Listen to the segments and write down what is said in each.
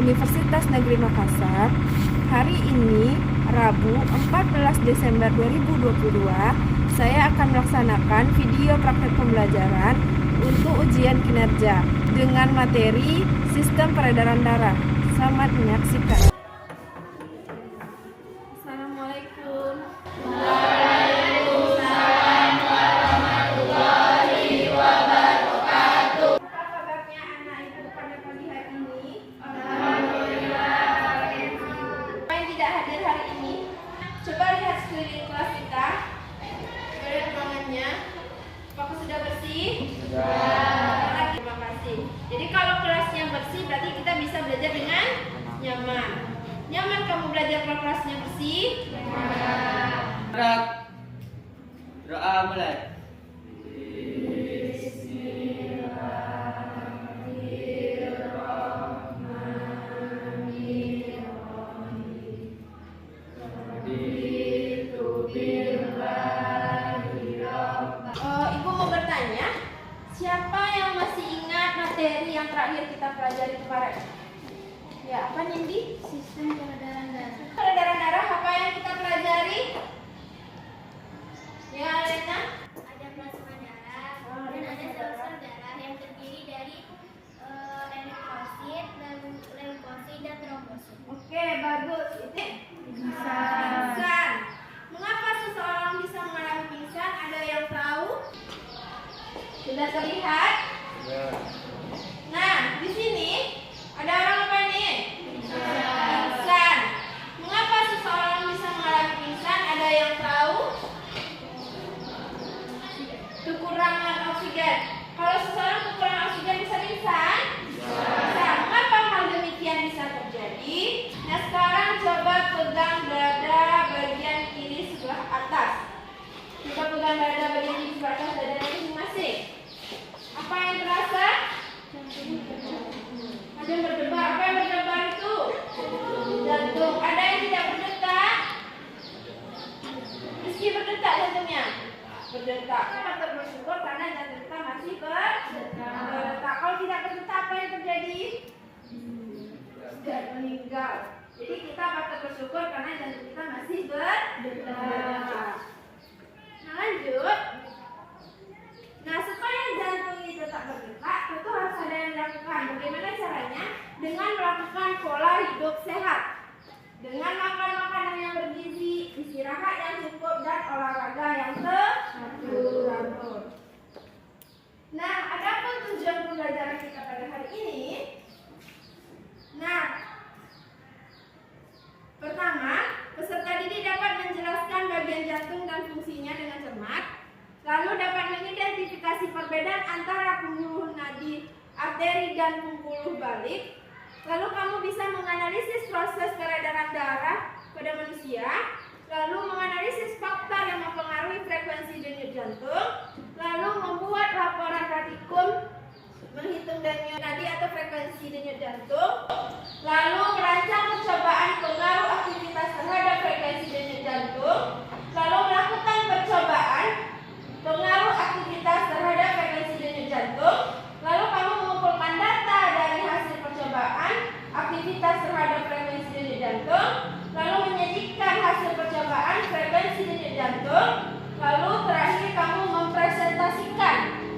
Universitas Negeri Makassar. Hari ini, Rabu 14 Desember 2022, saya akan melaksanakan video praktek pembelajaran untuk ujian kinerja dengan materi sistem peredaran darah. Selamat menyaksikan. Assalamualaikum. Waalaikumsalam warahmatullahi wabarakatuh. Apa kabarnya anak ibu pada pagi hari ini? Alhamdulillah. Siapa yang tidak hadir hari ini? Coba lihat sekeliling kelas kita. Lihat ruangannya. Apakah sudah bersih? Sudah. Terima kasih. Jadi kalau kelasnya bersih berarti kita bisa belajar dengan nyaman. Nyaman kamu belajar kalau kelasnya bersih? Gerak. Doa mulai. Ibu mau bertanya, siapa yang masih ingat materi yang terakhir kita pelajari kemarin? Ya, apa Nindi? Sistem peredaran darah. Peredaran darah apa yang kita pelajari? Ya, Alena? Ada plasma darah dan ada sel-sel darah yang terdiri dari eritrosit, leukosit, dan trombosit. Oke, bagus. Itu Bisa. pingsan. Mengapa seseorang bisa mengalami pingsan? Ada yang tahu? Sudah terlihat? Nah, di sini ada orang apa nih? Pingsan. Mengapa seseorang bisa mengalami pingsan? Ada yang tahu? Kekurangan oksigen. Kalau seseorang kekurangan oksigen bisa pingsan? Bisa. Mengapa hal demikian bisa terjadi? Nah, sekarang coba pegang dada bagian kiri sebelah atas. Coba pegang dada bagian kiri sebelah atas dada masing-masing. Apa yang terasa? Ada yang berdebar. Apa yang berdebar itu? Jantung. Ada yang tidak berdetak? Meski berdetak jantungnya? Berdetak. Kita patut bersyukur karena jantung kita masih berdetak. Kalau tidak berdetak, apa yang terjadi? Sudah meninggal. Jadi kita patut bersyukur karena jantung kita masih berdetak. Nah, lanjut. Nah, supaya jantung ini tetap berdetak, tentu harus ada yang dilakukan. Bagaimana caranya? Dengan melakukan pola hidup sehat. Dengan makan makanan yang bergizi, istirahat yang cukup, dan olahraga yang teratur. Nah, adapun tujuan pembelajaran kita pada hari ini. Nah, pertama, peserta didik dapat menjelaskan bagian jantung dan fungsinya dengan cermat. Lalu dapat mengidentifikasi perbedaan antara pembuluh nadi, arteri, dan pembuluh balik. Lalu kamu bisa menganalisis proses peredaran darah pada manusia. Lalu menganalisis faktor yang mempengaruhi frekuensi denyut jantung. Lalu membuat laporan ratikum menghitung denyut nadi atau frekuensi denyut jantung. Lalu merancang percobaan pengaruh aktivitas terhadap frekuensi denyut jantung. Lalu melakukan percobaan pengaruh aktivitas terhadap frekuensi denyut jantung. Lalu kamu mengumpulkan data dari hasil percobaan aktivitas terhadap frekuensi denyut jantung. Lalu menyajikan hasil percobaan frekuensi denyut jantung. Lalu terakhir kamu mempresentasikan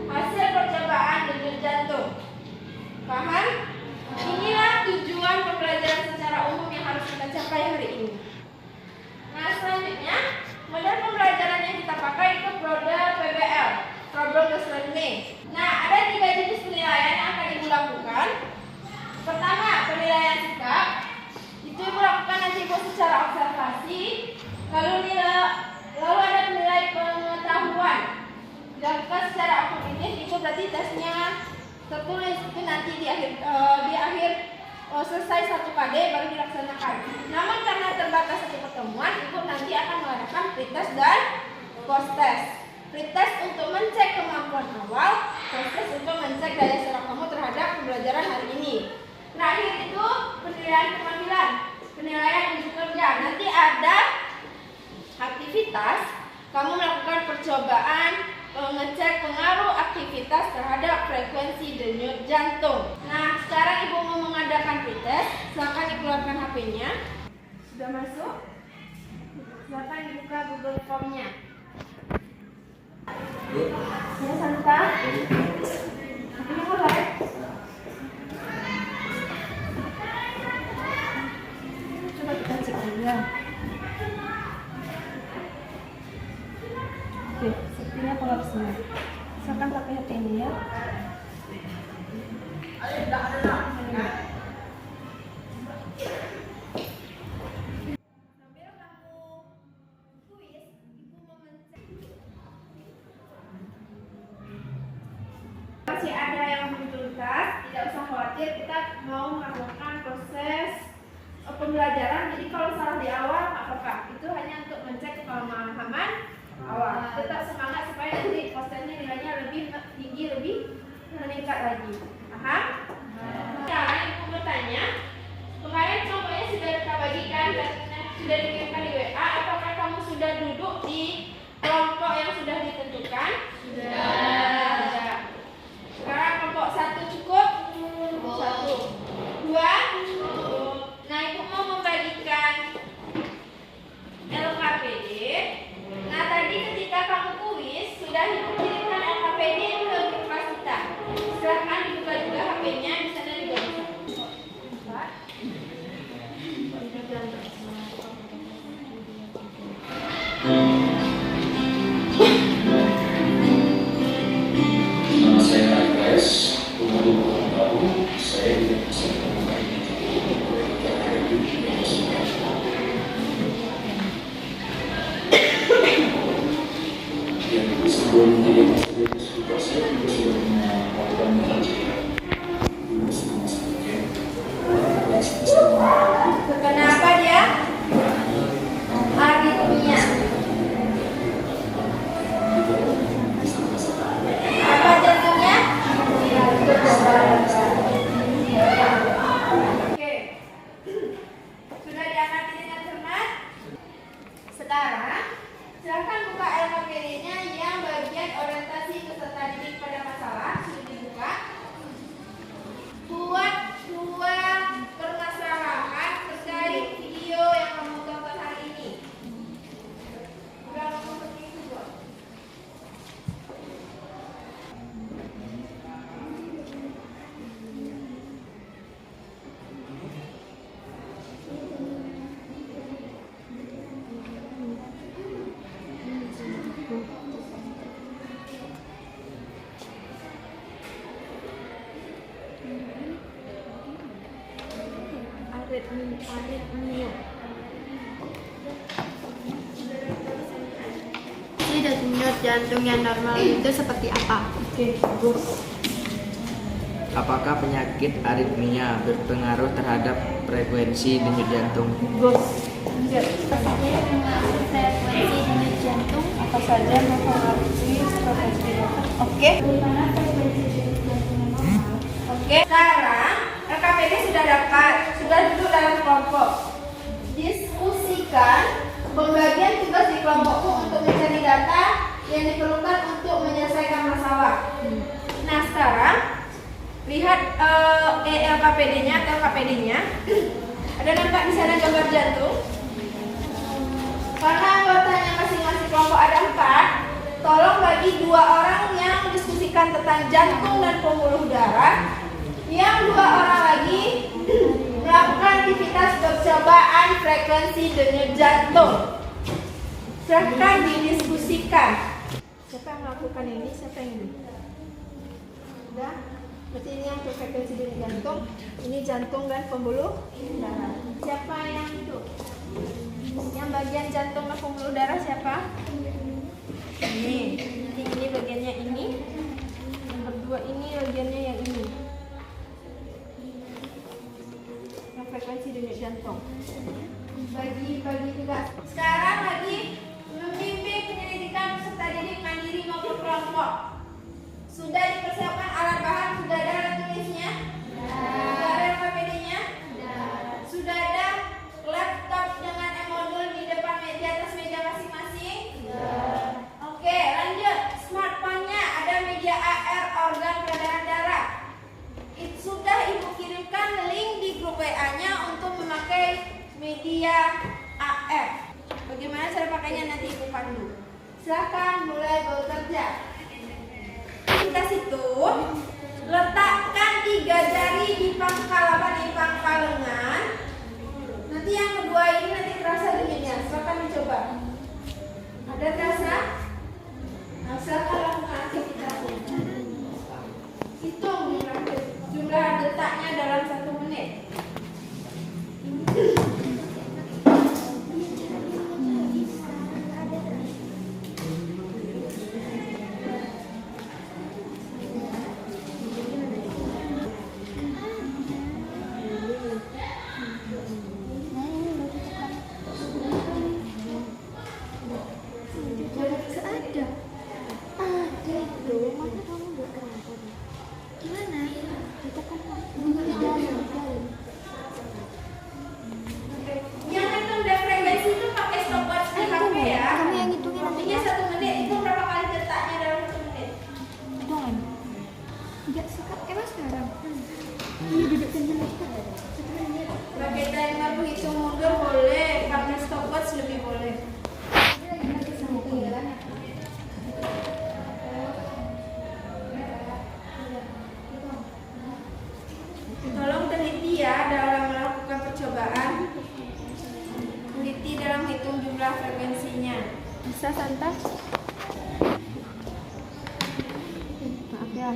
hasil percobaan denyut jantung. Paham? Inilah tujuan pembelajaran secara umum yang harus kita capai hari ini. Nah, selanjutnya model pembelajaran yang kita pakai itu model PBL, Problem Based Learning. Nah, ada 3 jenis penilaian yang akan ibu lakukan. Pertama, penilaian sikap. Itu ibu lakukan nanti ibu secara observasi. Lalu ada penilaian pengetahuan. Dilakukan secara aktivitas, itu berarti tesnya tertulis itu nanti di akhir selesai 1 KD baru dilaksanakan. Namun karena terbatas satu pertemuan, ibu nanti akan mengadakan pretest dan post-test. Pretest untuk mencek kemampuan awal, post-test untuk mencek daya serap kamu terhadap pembelajaran hari ini. Terakhir itu penilaian keterampilan, penilaian untuk kerja. Nanti ada aktivitas, kamu melakukan percobaan mengecek pengaruh aktivitas terhadap frekuensi denyut jantung. Nah, sekarang Ibu mau mengadakan pretest. Silakan dikeluarkan HP-nya. Sudah masuk? Silakan dibuka Google Form-nya. Ya, santai. HP-nya mulai. Coba kita cek dulu ya. Oke, sepertinya kolap semua. Silakan pakai HP ini ya. Sambil kamu kuis, Ibu memencet. Masih ada yang belum tuntas, tidak usah khawatir. Kita mau melakukan proses pembelajaran. Jadi kalau salah di awal, nggak apa-apa. Itu hanya untuk mencek pemahaman awal. Tetap semangat supaya nanti posternya nilainya lebih tinggi, lebih meningkat lagi. Paham? Sekarang Ibu bertanya, kemarin kelompoknya sudah kita bagikan dan sudah dikirimkan di WA. Apakah kamu sudah duduk di kelompok yang sudah ditentukan? Sudah. Sekarang kelompok 1 cukup? 1. 2? Nah, Ibu mau membagikan LKPD. Nah, tadi ketika kamu kuis, sudah Ibu kirimkan LKPD ke grup kelas kita. Silahkan dibuka juga HP-nya, di sana juga bisa. Nama saya Agnes, umur 20 tahun. Saya tidak bisa menemukan yang sebelum menjadi aktivitas juga saya juga sudah melakukan Kenapa dia? Aritmia. Apa jantungnya? Oke. Sudah diamati dengan cermat? Sekarang silakan buka LKPD-nya yang bagian orientasi peserta didik pada masalah. Sudah dibuka. Buat 2 permasalahan terkait video yang kamu tonton hari ini. Udah ngomong seperti itu, Bu? Aritmia. Ini denyut jantung yang normal itu seperti apa? Oke, bagus. Apakah penyakit aritmia berpengaruh terhadap frekuensi denyut jantung? Bagus. Frekuensi denyut jantung. Apa saja mempengaruhi frekuensi jantung? Oke. Oke. Sekarang LKPD sudah dapat, sudah duduk dalam kelompok. Diskusikan pembagian tugas di kelompokku untuk mencari data yang diperlukan untuk menyelesaikan masalah. Nah, sekarang lihat LKPD-nya atau KPD-nya. Ada nampak di sana gambar jantung. Karena anggotanya masing-masing kelompok ada 4, tolong bagi 2 orang yang mendiskusikan tentang jantung dan pembuluh darah. Yang 2 orang lagi melakukan aktivitas percobaan frekuensi denyut jantung. Silahkan didiskusikan. Siapa yang melakukan ini? Siapa yang ini? Sudah? Berarti ini yang frekuensi denyut jantung. Ini jantung dan pembuluh darah. Siapa yang itu? Yang bagian jantung dan pembuluh darah siapa? Ini. Ini bagiannya ini. Yang berdua ini bagiannya yang ini. Frekuensi denyut jantung. Bagi tugas. Sekarang lagi membimbing penyelidikan peserta didik mandiri maupun kelompok. Sudah dipersiapkan alat bahan, sudah ada alat tulisnya? Sudah ada LKPD-nya? Sudah ada laptop dengan modul di depan meja atas meja masing-masing? Oke, lanjut. Smartphone-nya ada media AR organ peredaran darah. Sudah Ibu kirim Silakan mulai bekerja. Aktivitas itu, letakkan 3 jari di pangkal lengan. Nanti yang kedua ini nanti terasa denyutnya. Silakan dicoba. Ada terasa? Nah, silakan lakukan aktivitasnya. Hitung jumlah detaknya dalam 1 menit. Yang hitung frekuensi itu pakai stopwatch di HP ya. Kamu yang hitungin nanti Artinya ya. 1 menit itu berapa kali detaknya dalam 1 menit? Hitungan. Enggak suka. Emang sekarang. Ini duduk sendiri. Pakai timer hitung mundur boleh, pakai stopwatch lebih boleh. Tolong teliti ya dalam melakukan percobaan. Teliti dalam hitung jumlah frekuensinya. Bisa santai. Maaf ya.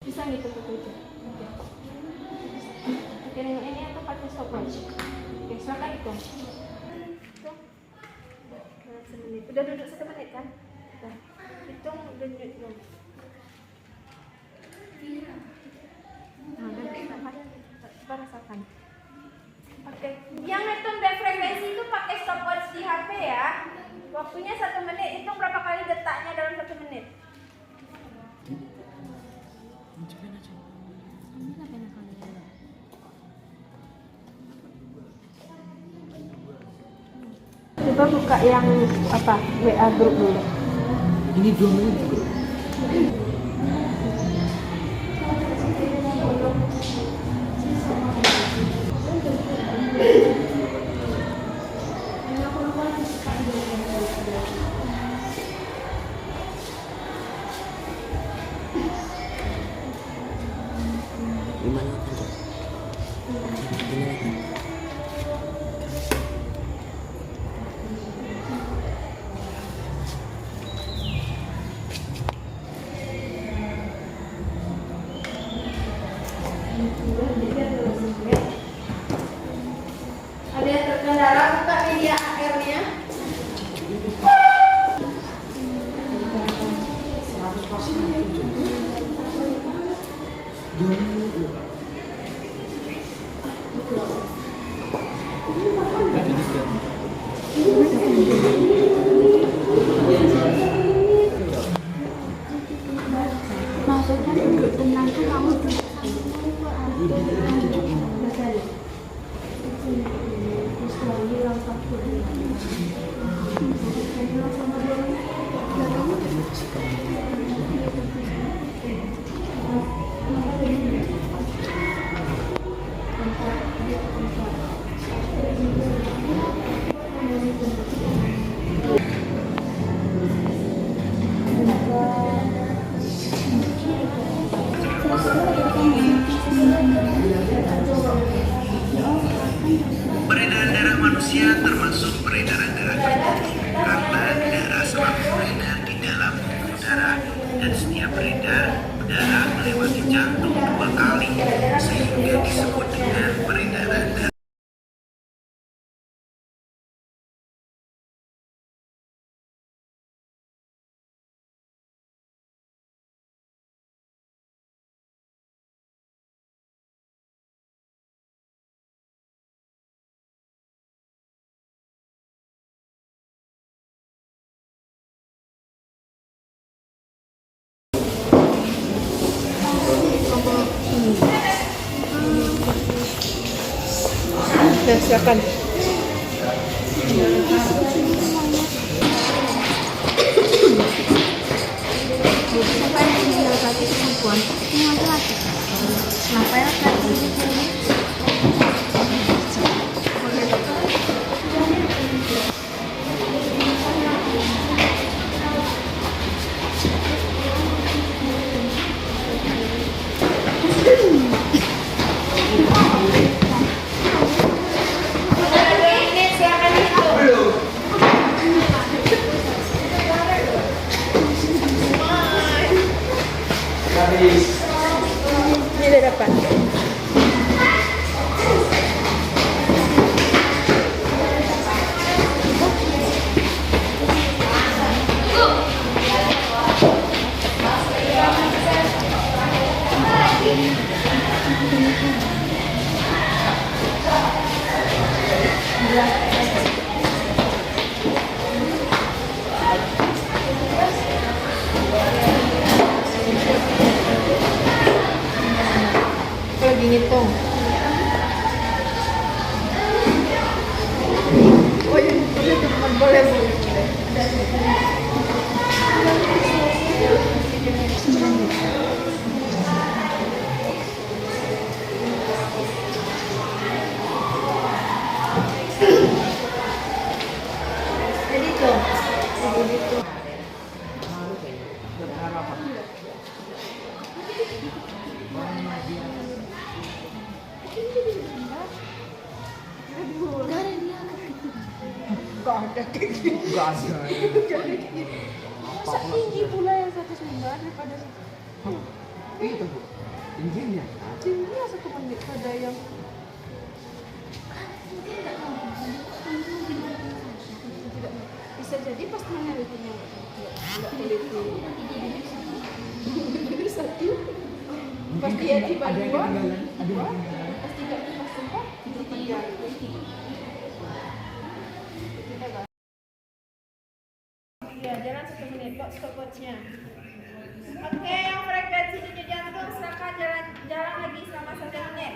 Bisa gitu tuh. Oke, nengok ini atau pakai stopwatch? Oke, silakan hitung. Hitung. Nah, 1 menit. Udah duduk 1 menit kan? Udah. Hitung denyut dulu. Nah, udah coba rasakan. Oke. Yang hitung frekuensi itu pakai stopwatch di HP ya. Waktunya 1 menit. Hitung berapa kali detaknya dalam 1 menit. Coba buka yang apa? WA grup dulu. Ini 2 menit bro. Gimana kan? Gimana kan? Ada yang terkendala buka media AR-nya. Maksudnya duduk tenang tuh kamu duduk. Peredaran darah manusia termasuk peredaran darah tubuh karena darah selalu beredar di dalam pembuluh darah dan setiap beredar darah melewati jantung 2 kali sehingga disebut dengan peredaran darah. Nah, silakan. Kenapa ya? Kalau gini tuh. Oh iya, boleh. Jadi tuh, begitu. Gak ada kayak gitu. Gak ada. Masa tinggi pula yang 1 daripada Itu Bu. Tingginya. tinggi ya 1 menit ada yang bisa jadi pas menelitinya nggak teliti satu pas dia tiba dua pas tiga pas 4 itu 3 ya jalan 1 menit kok stopwatchnya. Oke, yang frekuensi denyut jantung silakan jalan lagi selama 1 menit.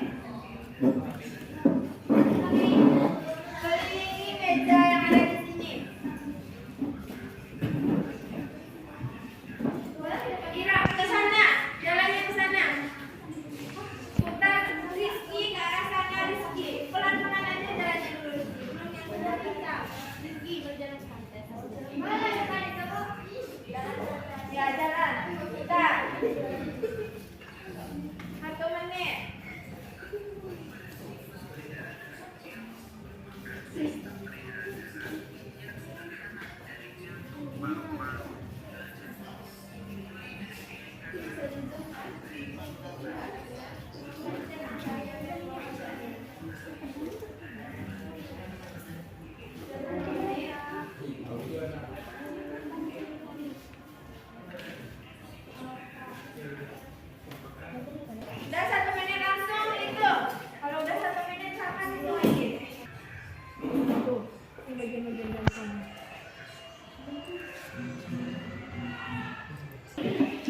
Kelilingi meja yang ada di sini. Ira, ke sana. Jalannya ke sana. Putar Rizky ke arah sana, Rizky. Pelan-pelan aja jalannya dulu, Rizky. Belum yang benar kita. Rizky berjalan santai. Mana depan itu? Ya, jalan. Putar. 1 menit. Udah 1 menit langsung itu. Kalau udah 1 menit silakan itu lagi. Tuh, ini bagian-bagian jantung.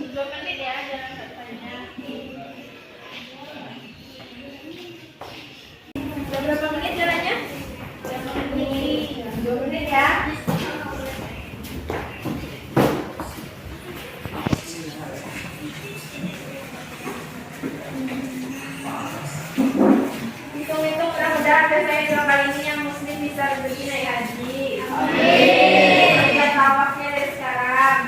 2 menit ya jalan katanya. Udah berapa menit jalannya? 2 menit ya. Hitung-hitung mudah-mudahan biasanya 2 kali ini yang muslim bisa rezeki naik haji. Amin. Lihat tawafnya dari sekarang.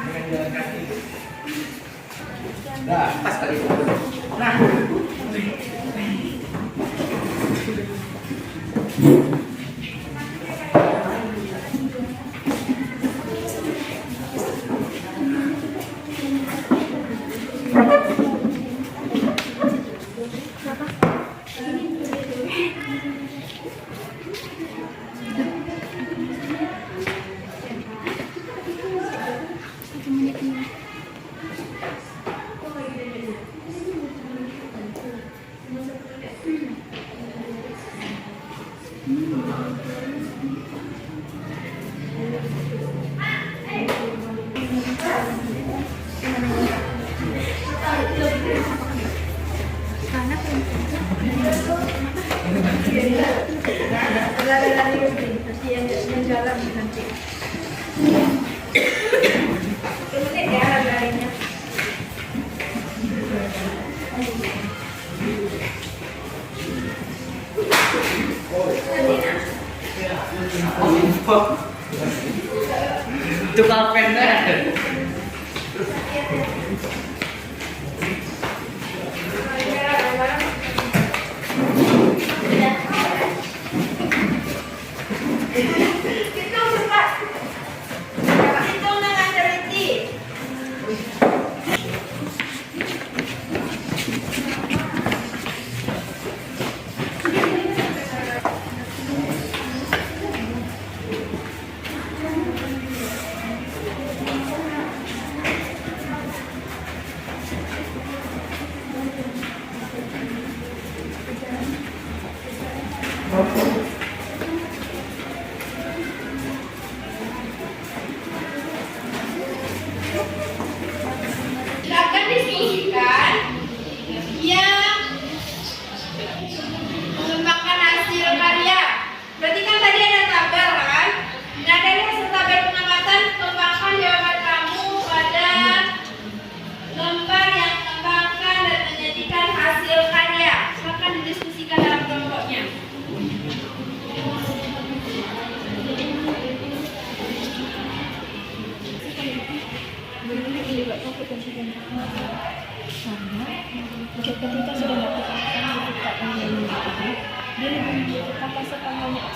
Nah, pas kali itu. Nah. Yang jalan nanti. 1 menit ya larinya. Itu kapan dah? Hitung cepat. Hitung dengan teliti.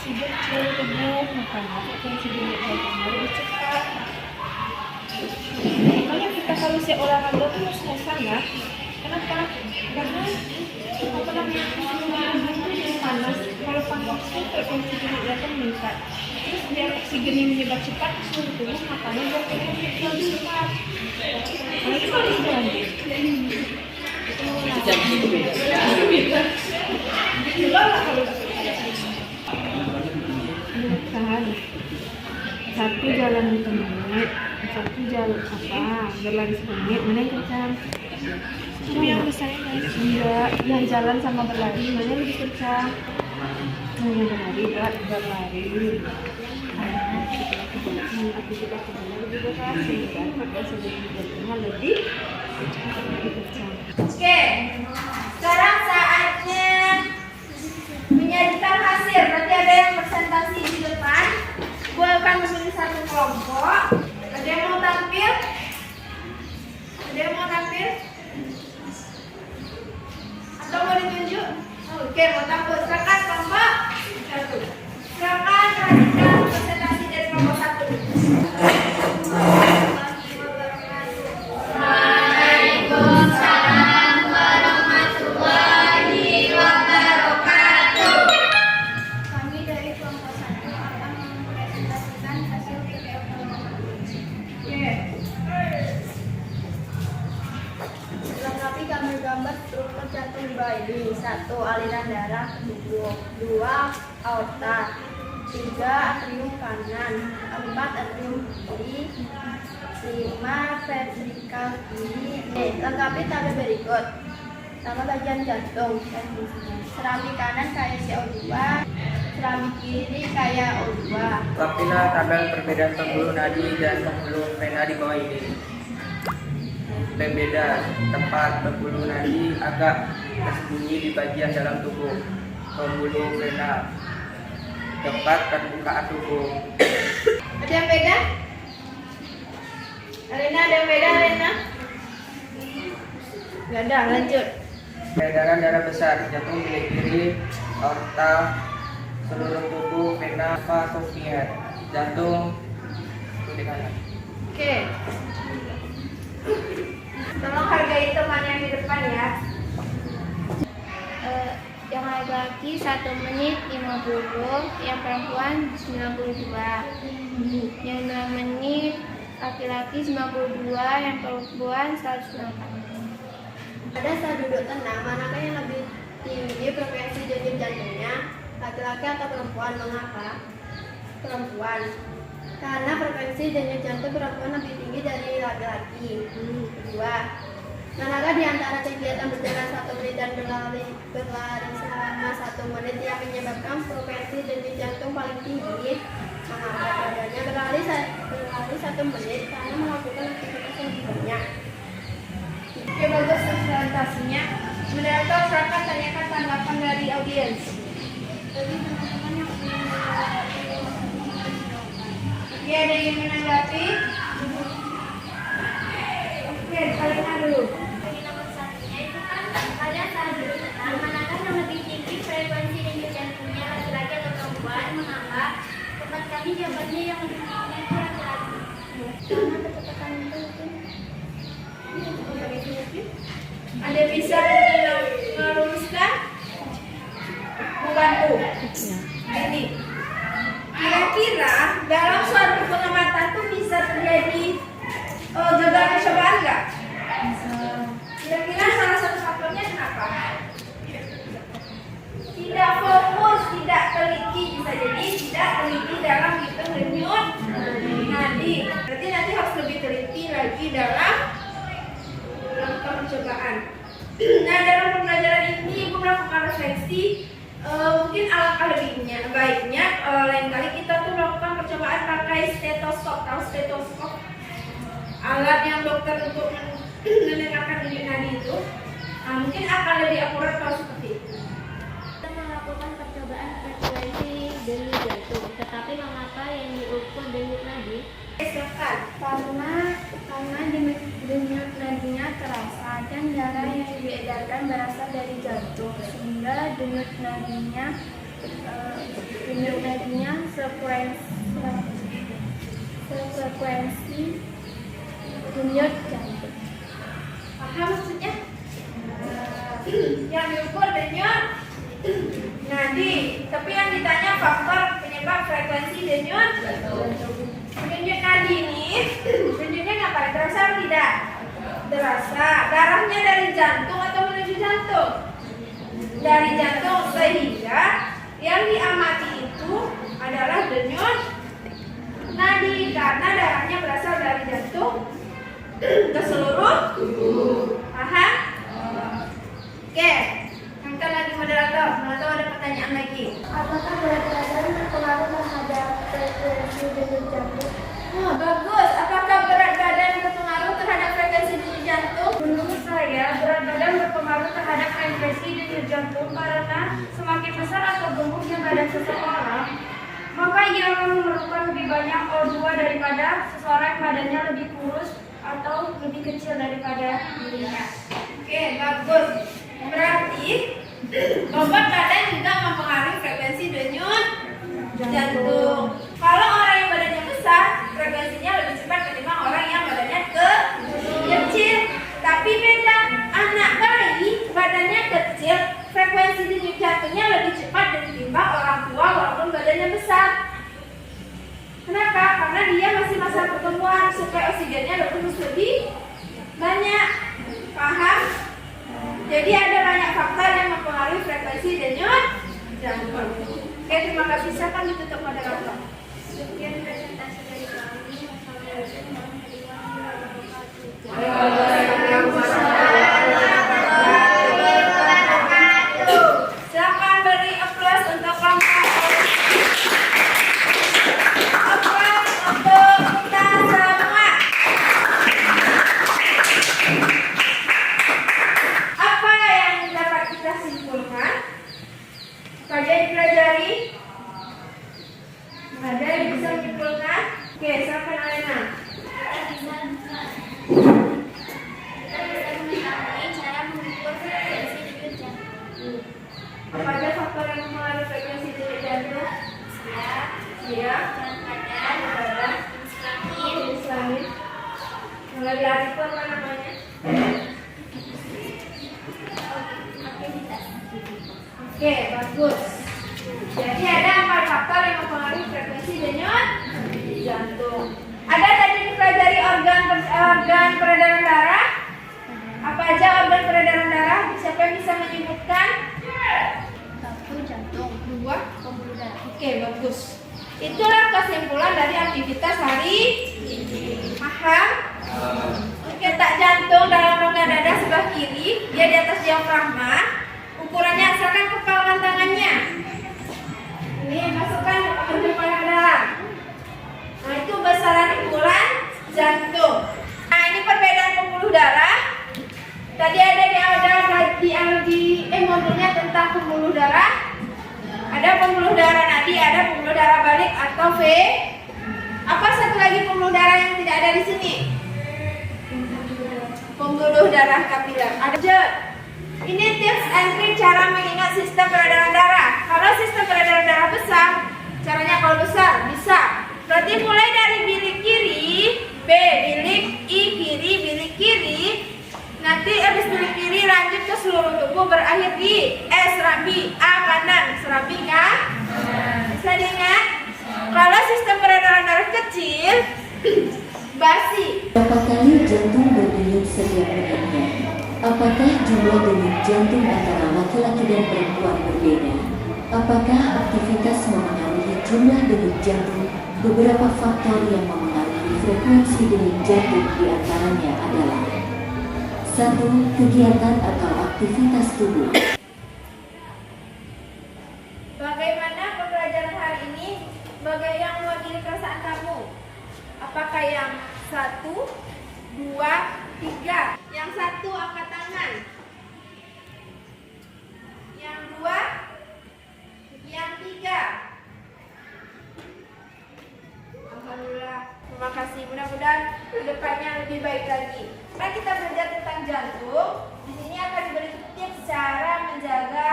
oksigen ke seluruh tubuh, makanya frekuensi denyut jantungnya lebih cepat. Makanya kita kalau siap olahraga tuh harus biasa ya. Kenapa? Karena apa namanya tubuh itu panas. Kalau panas itu frekuensi denyut jantung meningkat. Terus biar oksigen yang menyebar cepat ke seluruh tubuh, makanya jantungnya lebih cepat. Nah itu paling ideal. Satu jalan 5 menit, satu jalan berlari 10 menit, mana yang kencang? Yang besar enggak, yang jalan sama berlari mana yang lebih kencang? Yang berlari karena aktivitas tubuhnya lebih berat sehingga frekuensi jantungnya lebih kencang. Oke, sekarang saatnya menyajikan hasil. Berarti ada yang presentasi di depan. Gue akan memilih satu kelompok. Ada yang mau tampil? Ada yang mau tampil? Atau mau ditunjuk? Oke, mau tampil. Silakan kelompok satu. Silakan perhatikan presentasi dari kelompok satu. Kami dari kelompok 1 akan mempresentasikan hasil TPO Lengkapi gambar-gambar struktur jantung bayi. 1. Aliran darah ke tubuh. 2. Aorta. 3. Atrium kanan. 4. Atrium kiri. 5. Ventrikel kiri. Lengkapi tabel berikut. Nama bagian jantung dan fungsinya. Serambi kanan kayak CO2, serambi kiri kayak O2. Lengkapilah tabel perbedaan pembuluh nadi dan pembuluh vena di bawah ini. Pembeda tempat pembuluh nadi agak tersembunyi di bagian dalam tubuh. Pembuluh vena tempat permukaan tubuh. Ada yang beda? Alena, ada yang beda, Alena? Gak ada, lanjut. Peredaran darah besar, jantung bilik kiri, aorta, seluruh tubuh, vena, vasosfer, jantung, bilik kanan. Oke. Tolong hargai teman yang di depan ya. Yang laki-laki 1 menit 50, yang perempuan 92. Yang 2 menit laki-laki 92, yang perempuan 108. Pada saat duduk tenang, manakah yang lebih tinggi frekuensi denyut jantungnya? Laki-laki atau perempuan? Mengapa? Perempuan. Karena frekuensi denyut jantung perempuan lebih tinggi dari laki-laki. Kedua, manakah di antara kegiatan berjalan 1 menit dan berlari selama 1 menit yang menyebabkan frekuensi denyut jantung paling tinggi? Mengapa? Jawabannya berlari 1 menit karena melakukan aktivitas yang lebih banyak. Oke, bagus presentasinya. Moderator, silakan tanyakan tanggapan dari audiens. Bagi teman-teman yang ingin Oke, ada yang ingin menanggapi? Oke, kalian dulu. bagi nomor satunya itu kan pada saat duduk tenang, manakah yang lebih tinggi frekuensi denyut jantungnya, laki-laki atau perempuan? Mengapa? Tepat kami jawabannya yang lebih tinggi itu laki-laki. Karena kecepatan itu Ada bisa meluruskan? Membantu. Ini. Kira-kira dalam suatu pengamatan tuh bisa terjadi gagal cobaan nggak? Kira-kira salah satu faktornya kenapa? Tidak fokus, tidak teliti, bisa jadi tidak teliti dalam hitung denyut nadi. Berarti nanti harus lebih teliti lagi dalam melakukan percobaan. Nah, dalam pembelajaran ini ibu melakukan refleksi. Mungkin alangkah lebihnya, baiknya lain kali kita tuh melakukan percobaan pakai stetoskop. Tahu stetoskop? Alat yang dokter untuk mendengarkan denyut nadi itu. Nah, mungkin akan lebih akurat kalau seperti itu. kita melakukan percobaan frekuensi denyut jantung, tetapi mengapa yang diukur denyut nadi? Silakan. Karena denyut nadinya terasa dan darah yang diedarkan berasal dari jantung, sehingga denyut nadinya denyut nadinya sefrekuensi denyut jantung. Paham maksudnya? Yang diukur denyut nadi, tapi yang ditanya faktor penyebab frekuensi denyut nadi ini, denyutnya ngapain? Terasa atau tidak? Terasa. Darahnya dari jantung atau menuju jantung? Dari jantung, sehingga yang diamati itu adalah denyut nadi karena darahnya berasal dari jantung ke seluruh tubuh. Paham? Oke, angkat lagi moderator. Atau ada pertanyaan lagi? Apakah berat badan berpengaruh terhadap frekuensi denyut jantung? Oh, bagus. Apakah berat badan berpengaruh terhadap frekuensi denyut jantung? Menurut saya, berat badan berpengaruh terhadap frekuensi denyut jantung karena semakin besar atau gemuknya badan seseorang, maka ia memerlukan lebih banyak O2 daripada seseorang yang badannya lebih kurus atau lebih kecil daripada dirinya. Oke, bagus. Berarti bobot badan juga mempengaruhi frekuensi denyut jantung. Kalau orang yang badannya besar, frekuensinya lebih cepat ketimbang orang yang badannya kecil. Tapi beda, anak bayi badannya kecil, frekuensi denyut jantungnya lebih cepat ketimbang orang tua walaupun badannya besar. Kenapa? Karena dia masih masa pertumbuhan, supaya oksigennya lebih banyak. Paham? Jadi ada banyak faktor yang mempengaruhi frekuensi denyut jantung. Oke, terima kasih. Silakan ditutup moderator. Sekian presentasi dari kami. Wassalamualaikum warahmatullahi wabarakatuh. Silakan beri aplaus untuk kelompok. Aplaus untuk kita semua. Apa yang dapat kita simpulkan? Apa aja yang dipelajari? Ada yang bisa simpulkan? Oke, silakan Alena. Apa aja faktor yang mempengaruhi frekuensi denyut jantung? Usia, berat badan, jenis kelamin. Mulai lari itu apa namanya? Oke, bagus. Jadi ada 4 faktor yang mempengaruhi frekuensi denyut jantung. Ada tadi dipelajari organ peredaran darah. Apa aja organ peredaran darah? Siapa yang bisa menyebutkan? 1. Jantung. 2. Pembuluh darah. Oke, bagus. Itulah kesimpulan dari aktivitas hari ini. Paham? Oke, tak jantung dalam rongga dada sebelah kiri, dia di atas diafragma. Ukurannya asalkan kepalkan tangannya. Ini masukkan kepala ke dalam. Nah, itu besaran ukuran jantung. Nah, ini perbedaan pembuluh darah. Tadi ada di modulnya tentang pembuluh darah. Ada pembuluh darah nadi, ada pembuluh darah balik atau V. Apa satu lagi pembuluh darah yang tidak ada di sini? Pembuluh darah kapiler. Ada. Ini tips and trick cara mengingat sistem peredaran darah. Kalau sistem peredaran darah besar, caranya kalau besar bisa. Berarti mulai dari bilik kiri, B bilik, I kiri, bilik kiri. Nanti habis bilik kiri lanjut ke seluruh tubuh berakhir di serambi A kanan, serambi kan? Bisa diingat? Kalau sistem peredaran darah kecil, basi. Berapa kali jantung berdenyut setiap menitnya? Apakah jumlah denyut jantung antara laki-laki dan perempuan berbeda? Apakah aktivitas memengaruhi jumlah denyut jantung? Beberapa faktor yang memengaruhi frekuensi denyut jantung diantaranya adalah 1. Kegiatan atau aktivitas tubuh. Bagaimana pembelajaran hari ini? Bagaimana yang mewakili perasaan kamu? Apakah yang 1, 2, 3? Yang 1 angkat tangan. Yang 2, yang 3. Alhamdulillah. Terima kasih. Mudah-mudahan kedepannya lebih baik lagi. Nah, kita belajar tentang jantung. Di sini akan diberi tips cara menjaga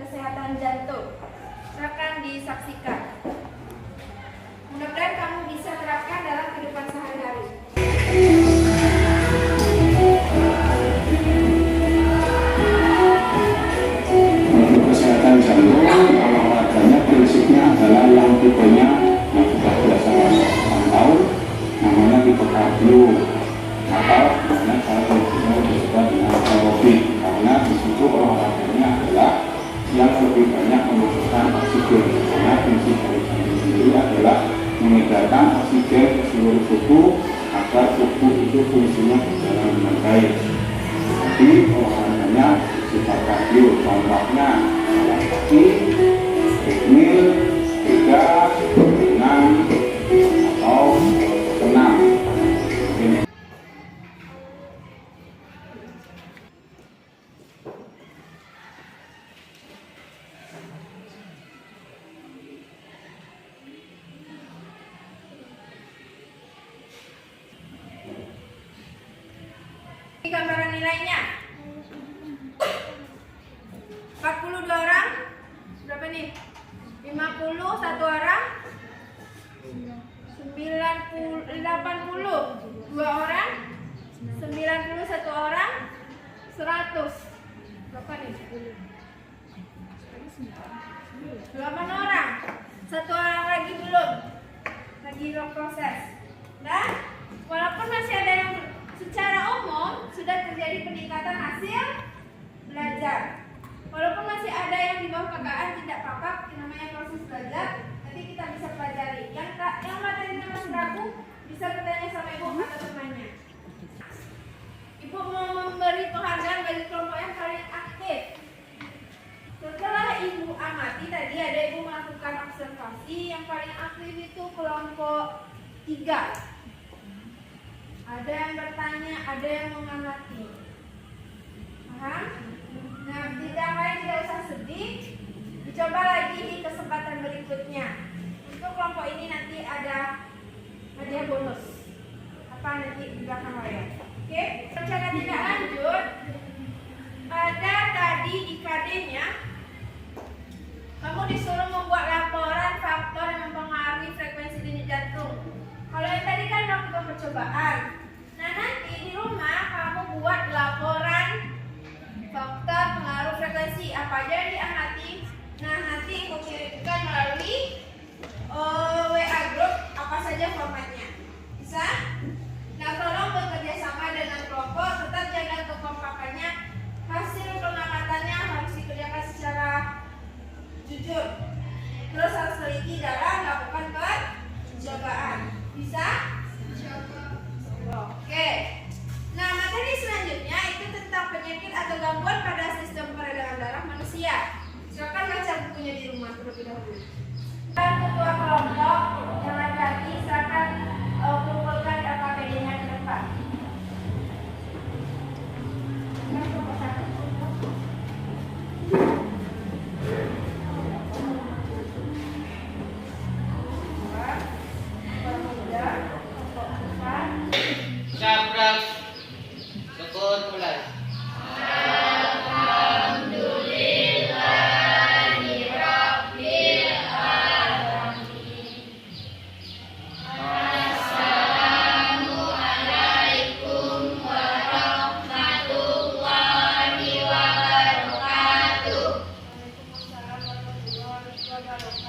kesehatan jantung. disaksikan. Mudah-mudahan kamu bisa terapkan dalam kehidupan sehari-hari. Untuk kesehatan jantung, olahraganya prinsipnya adalah yang tipenya yang sudah berdasarkan 8 tahun, namanya tipe kardio, atau namanya kalau disebut dengan aerobik, karena di situ olahraganya adalah yang lebih banyak membutuhkan oksigen. Karena prinsip dari jantung sendiri adalah mengedarkan oksigen ke seluruh tubuh agar tubuh itu fungsinya berjalan dengan baik. Jadi olahraganya sifat kardio, contohnya jalan kaki, treadmill, sepeda, berenang, atau senam. Ini gambaran nilainya. 42 orang. Berapa nih? 50 satu orang. 80 dua orang. 90 satu orang. 100. Berapa nih? 8 orang. Satu orang lagi belum. Lagi dalam proses. Nah, walaupun masih ada yang secara umum sudah terjadi peningkatan hasil belajar. Walaupun masih ada yang di bawah KKN tidak apa-apa, namanya proses belajar. Nanti kita bisa pelajari. Yang materinya masih ragu bisa bertanya sama ibu atau temannya. Ibu mau memberi penghargaan bagi kelompok yang paling aktif. Setelah ibu amati tadi ada ibu melakukan observasi, yang paling aktif itu kelompok 3. Ada yang bertanya, ada yang mengamati. Paham? Nah, tidak lain tidak usah sedih. Dicoba lagi di kesempatan berikutnya. Untuk kelompok ini nanti ada hadiah bonus. Apa nanti di belakang layar. Oke? Secara tidak lanjut, ada tadi di KD-nya, kamu disuruh membuat laporan faktor yang mempengaruhi frekuensi denyut jantung. Kalau yang tadi kan melakukan percobaan. Nah, nanti di rumah kamu buat laporan faktor pengaruh frekuensi apa aja yang diamati. Nah, nanti aku kirimkan melalui WA group apa saja formatnya. Bisa? Nah, tolong bekerja sama dengan kelompok, tetap jaga kekompakannya. Hasil pengamatannya harus dikerjakan secara jujur. Terus harus teliti dalam melakukan percobaan. Bisa? Oke. Nah, materi selanjutnya itu tentang penyakit atau gangguan pada sistem peredaran darah manusia. Silakan baca bukunya di rumah terlebih dahulu. Dan ketua kelompok yang laki-laki silakan kumpulkan LKPD-nya ke depan. Sabrak syukur mulai. Waalaikumsalam warahmatullahi wabarakatuh.